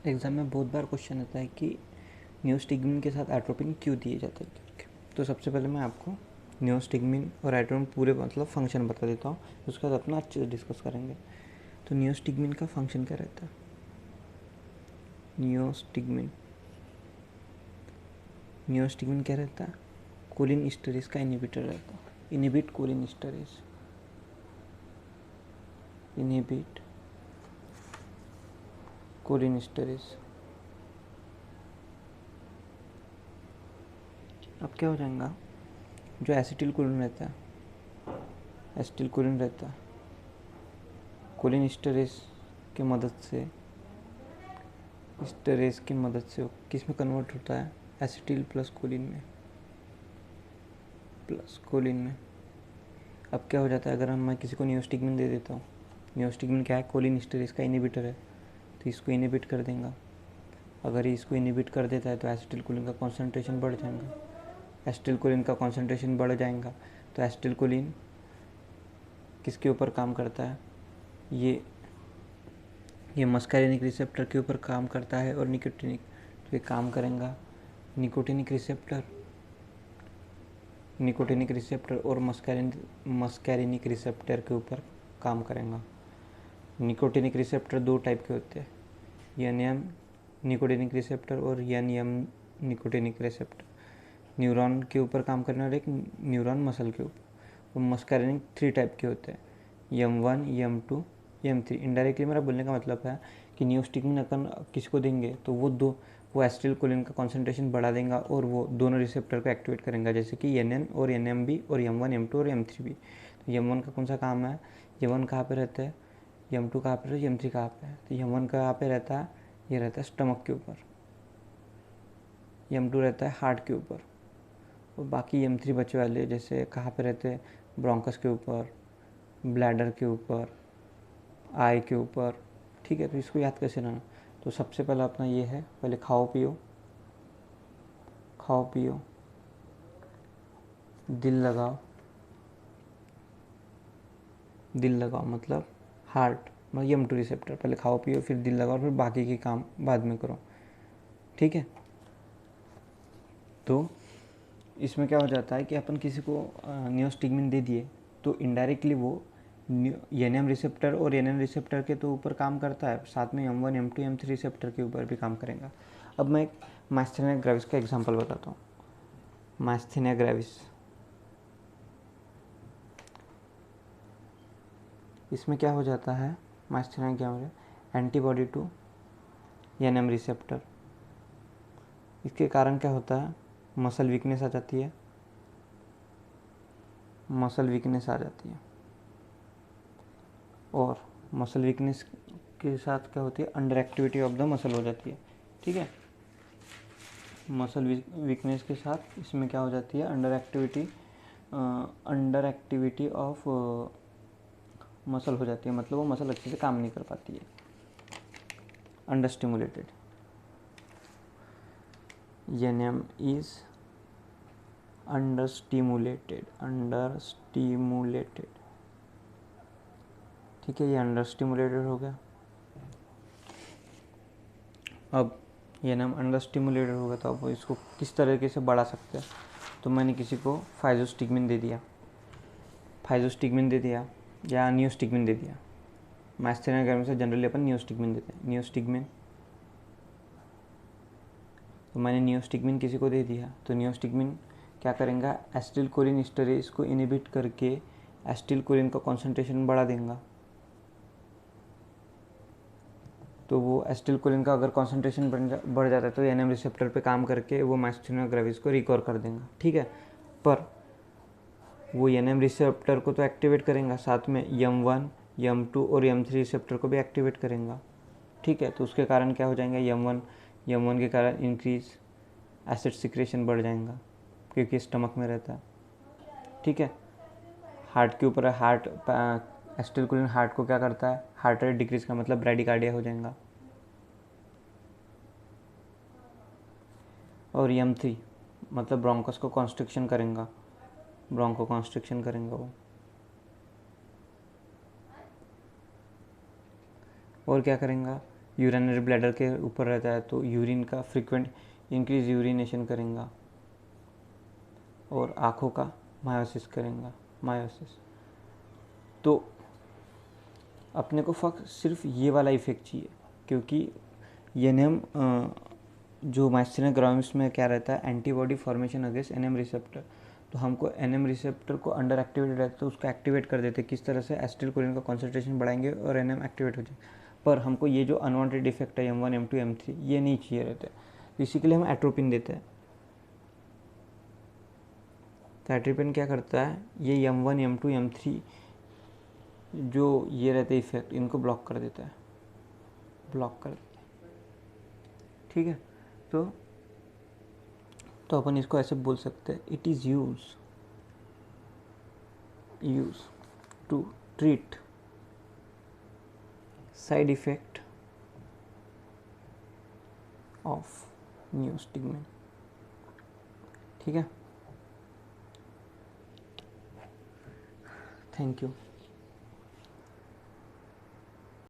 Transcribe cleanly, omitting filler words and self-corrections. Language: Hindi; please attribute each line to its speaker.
Speaker 1: एग्ज़ाम में बहुत बार क्वेश्चन आता है कि नियोस्टिग्मिन के साथ एट्रोपिन क्यों दिए जाते हैं करके। तो सबसे पहले मैं आपको नियोस्टिग्मिन और एट्रोपिन पूरे मतलब फंक्शन बता देता हूँ, उसके बाद अपना अच्छे से डिस्कस करेंगे। तो नियोस्टिग्मिन का फंक्शन क्या रहता है? नियोस्टिग्मिन नियोस्टिग्मिन क्या रहता है? कोलिन स्टरेज का इनहिबिटर रहता है। Inhibit choline storage, inhibit choline storage. अब क्या हो जाएगा, जो एसिटिल कोलिन रहता है, एसिटिल कोलिन रहता है, कोलिन स्टरेज की मदद से, स्टरेज की मदद से किस में कन्वर्ट होता है? एसिटिल प्लस कोलिन में, प्लस कोलिन में। अब क्या हो जाता है, अगर मैं किसी को नियोस्टिग्मिन दे देता हूँ, नियोस्टिग्मिन क्या है? कोलिन स्टरेज का इनहिबिटर है, तो इसको इनहिबिट कर देगा। अगर ये इसको इनहिबिट कर देता है तो एसिटिल कोलिन का कॉन्सेंट्रेशन बढ़ जाएगा। एसिटिल कोलिन का कॉन्सेंट्रेशन बढ़ जाएगा तो एसिटिल कोलिन किसके ऊपर काम करता है? ये मस्कारिनिक रिसेप्टर के ऊपर काम करता है और निकोटिनिक, तो ये काम करेगा निकोटिनिक रिसेप्टर और मस्कारिनिक रिसेप्टर के ऊपर काम करेगा। निकोटिनिक रिसेप्टर दो टाइप के होते हैं, एनएम निकोटिनिक रिसेप्टर और एनएम निकोटिनिक रिसेप्टर। न्यूरॉन के ऊपर काम करने वाले, एक न्यूरॉन मसल के ऊपर। और मस्कारिनिक 3 टाइप के होते हैं, M1, M2, M3। इनडायरेक्टली मेरा बोलने का मतलब है कि नियोस्टिग्मिन अगर किसी को देंगे तो वो एसिटिल कोलिन का कॉन्सेंट्रेशन बढ़ा देगा और वो दोनों रिसेप्टर को एक्टिवेट करेंगे, जैसे कि NN और NMB और M1, M2 और M3 भी। तो M1 का कौन सा काम है? M1 कहाँ पे रहता है? M2 कहाँ पे रहता है? M3 कहाँ पे है? तो M1 कहाँ पे रहता है? ये रहता है स्टमक के ऊपर। M2 रहता है हार्ट के ऊपर। और बाकी M3 बचे वाले जैसे कहाँ पे रहते हैं? ब्रोंकस के ऊपर, ब्लैडर के ऊपर, आई के ऊपर। ठीक है, तो इसको याद कैसे रहना? तो सबसे पहले अपना ये है, पहले खाओ पियो, खाओ पियो, दिल लगाओ, दिल लगाओ मतलब हार्ट, मतलब M2 रिसेप्टर। पहले खाओ पियो, फिर दिल लगाओ, फिर बाकी के काम बाद में करो। ठीक है, तो इसमें क्या हो जाता है कि अपन किसी को नियोस्टिग्मिन दे दिए तो इनडायरेक्टली वो एनएम रिसेप्टर और एनएन रिसेप्टर के तो ऊपर काम करता है, साथ में M1, M2, M3 रिसेप्टर के ऊपर भी काम करेगा। अब मैं एक माइस्थेनिया ग्रेविस का एग्जांपल बताता हूँ। माइस्थेनिया ग्रेविस, इसमें क्या हो जाता है? Myasthenia gravis antibody to NM receptor. इसके कारण क्या होता है? मसल वीकनेस आ जाती है, मसल वीकनेस आ जाती है। और मसल वीकनेस के साथ क्या होती है? Under activity of the muscle हो जाती है। ठीक है, मसल वीकनेस के साथ इसमें क्या हो जाती है? अंडर एक्टिविटी ऑफ मसल हो जाती है, मतलब वो मसल अच्छे से काम नहीं कर पाती है, under stimulated. NM is under stimulated, under stimulated. ठीक है, ये अंडर स्टिमुलेटेड हो गया। अब ये नाम अंडर स्टिमुलेटेड होगा तो अब इसको किस तरीके से बढ़ा सकते हैं? तो मैंने किसी को फाइजोस्टिग्मिन दे दिया, फाइजोस्टिग्मिन दे दिया या नियोस्टिग्मिन दे दिया। माइस्थेनिया ग्रेविस से जनरली अपन नियोस्टिग्मिन देते हैं, नियोस्टिग्मिन। तो मैंने नियोस्टिग्मिन किसी को दे दिया तो नियोस्टिग्मिन क्या करेगा? एसिटिल कोलिन स्टरेज को इनहिबिट करके एसिटिल कोलिन का कॉन्सेंट्रेशन बढ़ा देगा। तो वो एसिटिल कोलिन का अगर कॉन्सेंट्रेशन बढ़ जाता है तो एनएम रिसेप्टर पे काम करके वो माइस्थेनिया ग्रेविस को रिकवर कर देगा। ठीक है, पर वो एनएम रिसेप्टर को तो एक्टिवेट करेगा, साथ में M1, M2 और M3 रिसेप्टर को भी एक्टिवेट करेगा। ठीक है, तो उसके कारण क्या हो जाएगा? M1 के कारण इंक्रीज एसिड सिक्रेशन बढ़ जाएगा क्योंकि स्टमक में रहता है। ठीक है, हार्ट के ऊपर है, हार्ट एसिटिल कोलिन हार्ट को क्या करता है? हार्ट रेट डिक्रीज का मतलब ब्रैडिकार्डिया हो जाएगा। और M3 मतलब ब्रोंकस को कॉन्स्ट्रिक्शन करेगा, ब्रोंको कॉन्स्ट्रिक्शन करेंगे वो। और क्या करेंगे? यूरिनरी ब्लैडर के ऊपर रहता है तो यूरिन का फ्रीक्वेंट इंक्रीज यूरिनेशन करेगा और आँखों का मायोसिस करेगा, मायोसिस। तो अपने को फक सिर्फ ये वाला इफेक्ट चाहिए, क्योंकि एनएम जो माइस्थेनिया ग्रामिस में क्या रहता है, antibody formation against NM receptor. तो हमको एनएम रिसेप्टर को अंडर एक्टिवेटेड रहता है तो उसको एक्टिवेट कर देते, किस तरह से एसिटिलकोलिन का कॉन्सेंट्रेशन बढ़ाएंगे और एनएम एक्टिवेट हो जाए। पर हमको ये जो अनवांटेड इफेक्ट है M1 M2 M3 ये नहीं चाहिए रहते, तो इसी के लिए हम एट्रोपिन देते हैं। तो एट्रोपिन क्या करता है, ये M1 M2 M3 जो ये रहते इफेक्ट इनको ब्लॉक कर देता है, ब्लॉक कर देता है। ठीक है, तो अपन इसको ऐसे बोल सकते हैं, it is use to treat side effect of neostigmine. ठीक है, थैंक यू।